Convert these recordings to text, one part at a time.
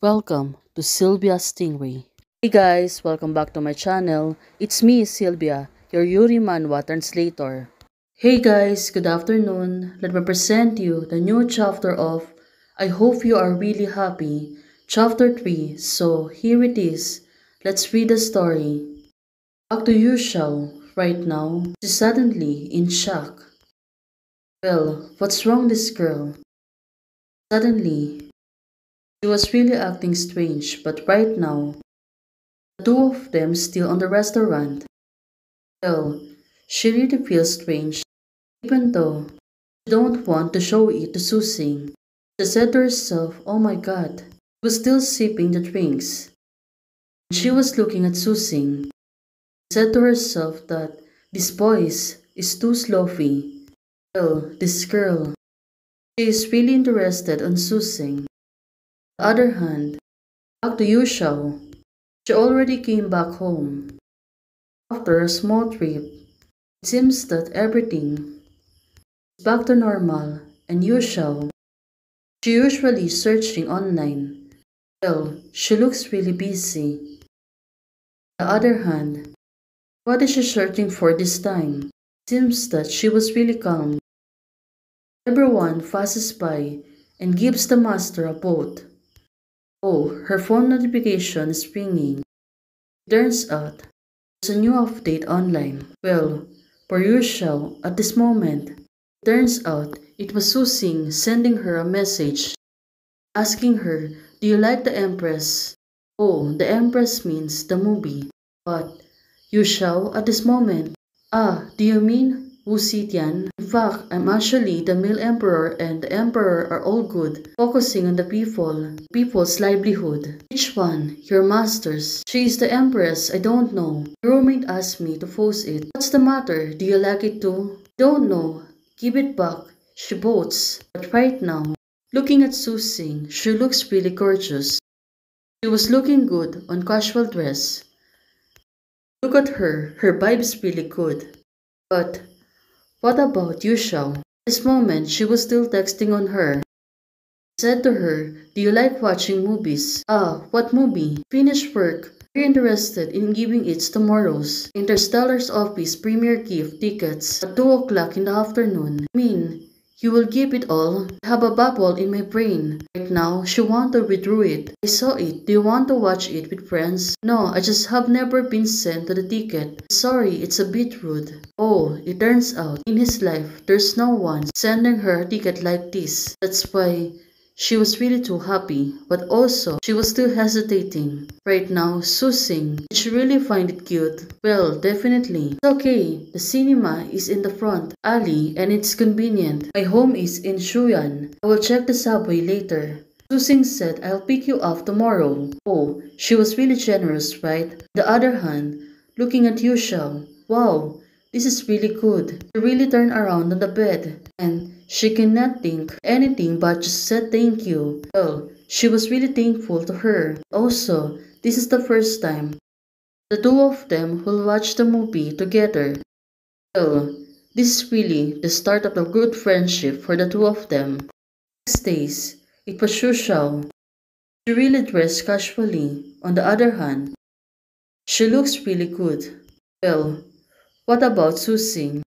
Welcome to Sylvia Stingray. Hey guys, welcome back to my channel. It's me, Sylvia, your Yuri Manhwa translator. Hey guys, good afternoon. Let me present you the new chapter of I Hope You Are Really Happy, chapter 3. So here it is. Let's read the story. Back to Yushao. Right now, she's suddenly in shock. Well, what's wrong this girl? Suddenly, she was really acting strange, but right now, the two of them still on the restaurant. Well, she really feels strange, even though she don't want to show it to Susing. She said to herself, oh my god, she was still sipping the drinks. She was looking at Susing. She said to herself that this voice is too sloppy. Well, this girl, she is really interested in Susing. On the other hand, back to Yushao, she already came back home. After a small trip, it seems that everything is back to normal and usual. She usually searching online. Well, she looks really busy. On the other hand, what is she searching for this time? Seems that she was really calm. Everyone passes by and gives the master a vote. Oh, her phone notification is ringing. Turns out, there's a new update online. Well, for usual, at this moment, turns out it was Susing sending her a message asking her, do you like the Empress? Oh, the Empress means the movie. But, Yu Shao at this moment. Ah, do you mean Wu Zetian? In fact, I'm actually the male emperor and the emperor are all good, focusing on the people's livelihood. Which one? Your master's. She is the Empress, I don't know. The roommate asked me to force it. What's the matter? Do you like it too? Don't know. Give it back. She votes. But right now, looking at Susing, she looks really gorgeous. She was looking good on casual dress. Look at her vibe's really good. But what about Yushao? At this moment, she was still texting on her. I said to her, do you like watching movies? Ah, what movie? Finished work. Very interested in giving it tomorrow's Interstellar's office premiere gift tickets at 2 o'clock in the afternoon. I mean, you will give it all. I have a bubble in my brain. Right now, she want to withdraw it. I saw it. Do you want to watch it with friends? No, I just have never been sent to the ticket. Sorry, it's a bit rude. Oh, it turns out, in his life, there's no one sending her a ticket like this. That's why she was really too happy, but also she was still hesitating. Right now, Susing, did she really find it cute? Well, definitely. It's okay, the cinema is in the front alley and it's convenient. My home is in Shuyan. I will check the subway later. Susing said I'll pick you up tomorrow. Oh, she was really generous, right? On the other hand, looking at Yushao, wow, this is really good. She really turned around on the bed and she cannot think anything but just said thank you. Well, she was really thankful to her. Also, this is the first time the two of them will watch the movie together. Well, this is really the start of a good friendship for the two of them. Next days, it was Shu Shao. She really dressed casually. On the other hand, she looks really good. Well, what about Susing?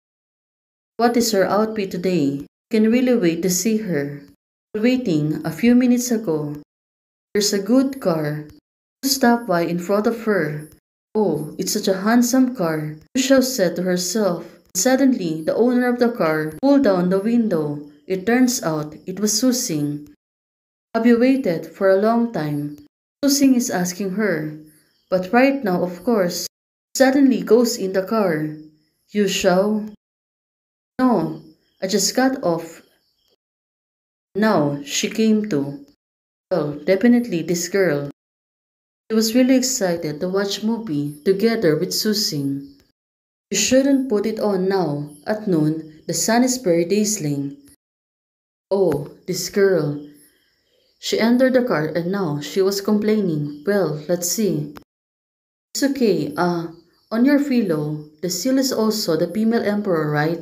What is her outfit today? Can really wait to see her. Waiting a few minutes ago. There's a good car. Stop by in front of her. Oh, it's such a handsome car. Lucia said to herself. Suddenly, the owner of the car pulled down the window. It turns out it was Susing. Have you waited for a long time? Susing is asking her. But right now, of course, suddenly goes in the car. You shall? No, I just got off. Now she came to. Well, definitely this girl. She was really excited to watch movie together with Susing. You shouldn't put it on now. At noon, the sun is very dazzling. Oh, this girl. She entered the car and now she was complaining. Well, let's see. It's okay. On your pillow, the seal is also the female emperor, right?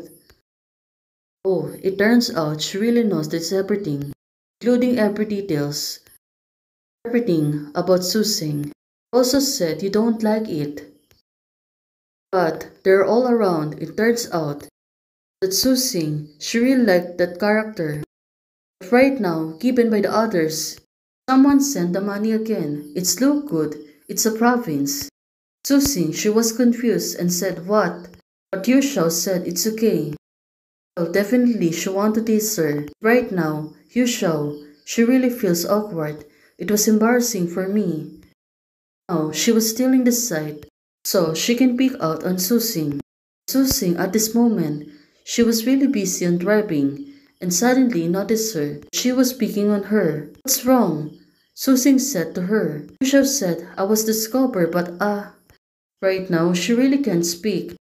Oh, it turns out she really knows this everything, including every details. everything about Susing. Also said you don't like it. But they're all around. It turns out that Susing, she really liked that character. But right now, given by the others, someone sent the money again. It's look good. It's a province. Susing, she was confused and said what? But Yushao said it's okay. Well, definitely she wanted to tease her. Right now, Yushao, she really feels awkward. It was embarrassing for me. Now, she was stealing the sight, so she can peek out on Susing. Susing, at this moment, she was really busy on driving, and suddenly noticed her. She was peeking on her. What's wrong? Susing said to her. Yushao said, I was discovered, but right now, she really can't speak.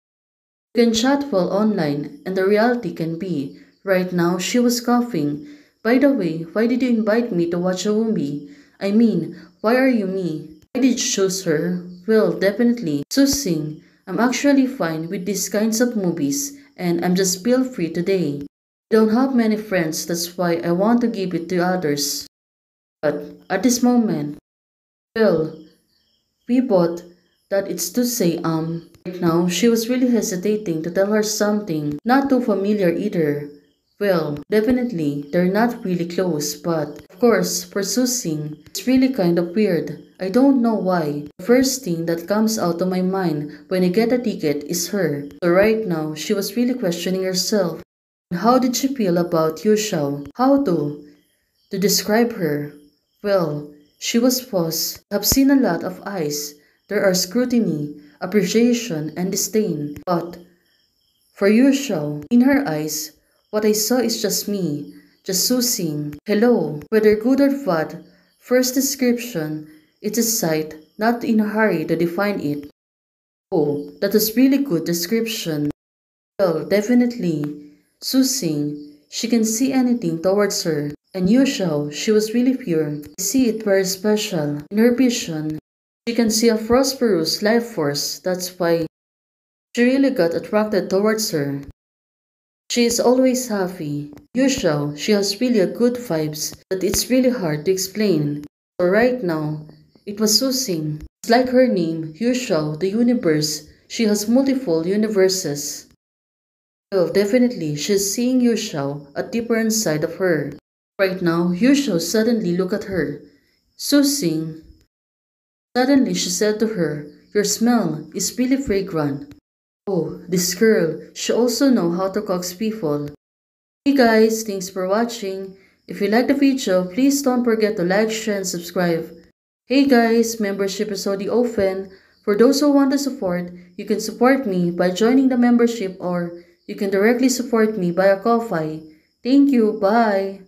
You can chat well online, and the reality can be. Right now, she was coughing. By the way, why did you invite me to watch a movie? I mean, why are you me? Why did you choose her? Well, definitely. Susing, I'm actually fine with these kinds of movies, and I'm just feel free today. I don't have many friends, that's why I want to give it to others. But at this moment, well, we both that it's to say right now she was really hesitating to tell her something not too familiar either. Well, definitely they're not really close, but of course for Susing, it's really kind of weird. I don't know why. The first thing that comes out of my mind when I get a ticket is her. So right now she was really questioning herself. And how did she feel about Yushao? How to describe her? Well, she was paused. I've seen a lot of eyes. There are scrutiny, appreciation, and disdain. But for Yushao, in her eyes, what I saw is just me, just Susing. Hello, whether good or bad, first description, it's a sight, not in a hurry to define it. Oh, that was really good description. Well, definitely. Susing, she can see anything towards her. And Yushao, she was really pure. I see it very special. In her vision, she can see a prosperous life force. That's why she really got attracted towards her. She is always happy. Yushao, she has really a good vibes that it's really hard to explain. So right now, it was Susing. It's like her name, Yushao, the universe. She has multiple universes. Well, definitely, she's seeing Yushao, a deeper inside of her. Right now, Yushao suddenly looked at her. Susing. Suddenly, she said to her, your smell is really fragrant. Oh, this girl, she also know how to coax people. Hey guys, thanks for watching. If you like the video, please don't forget to like, share, and subscribe. Hey guys, membership is already open. For those who want to support, you can support me by joining the membership or you can directly support me via Ko-Fi. Thank you, bye!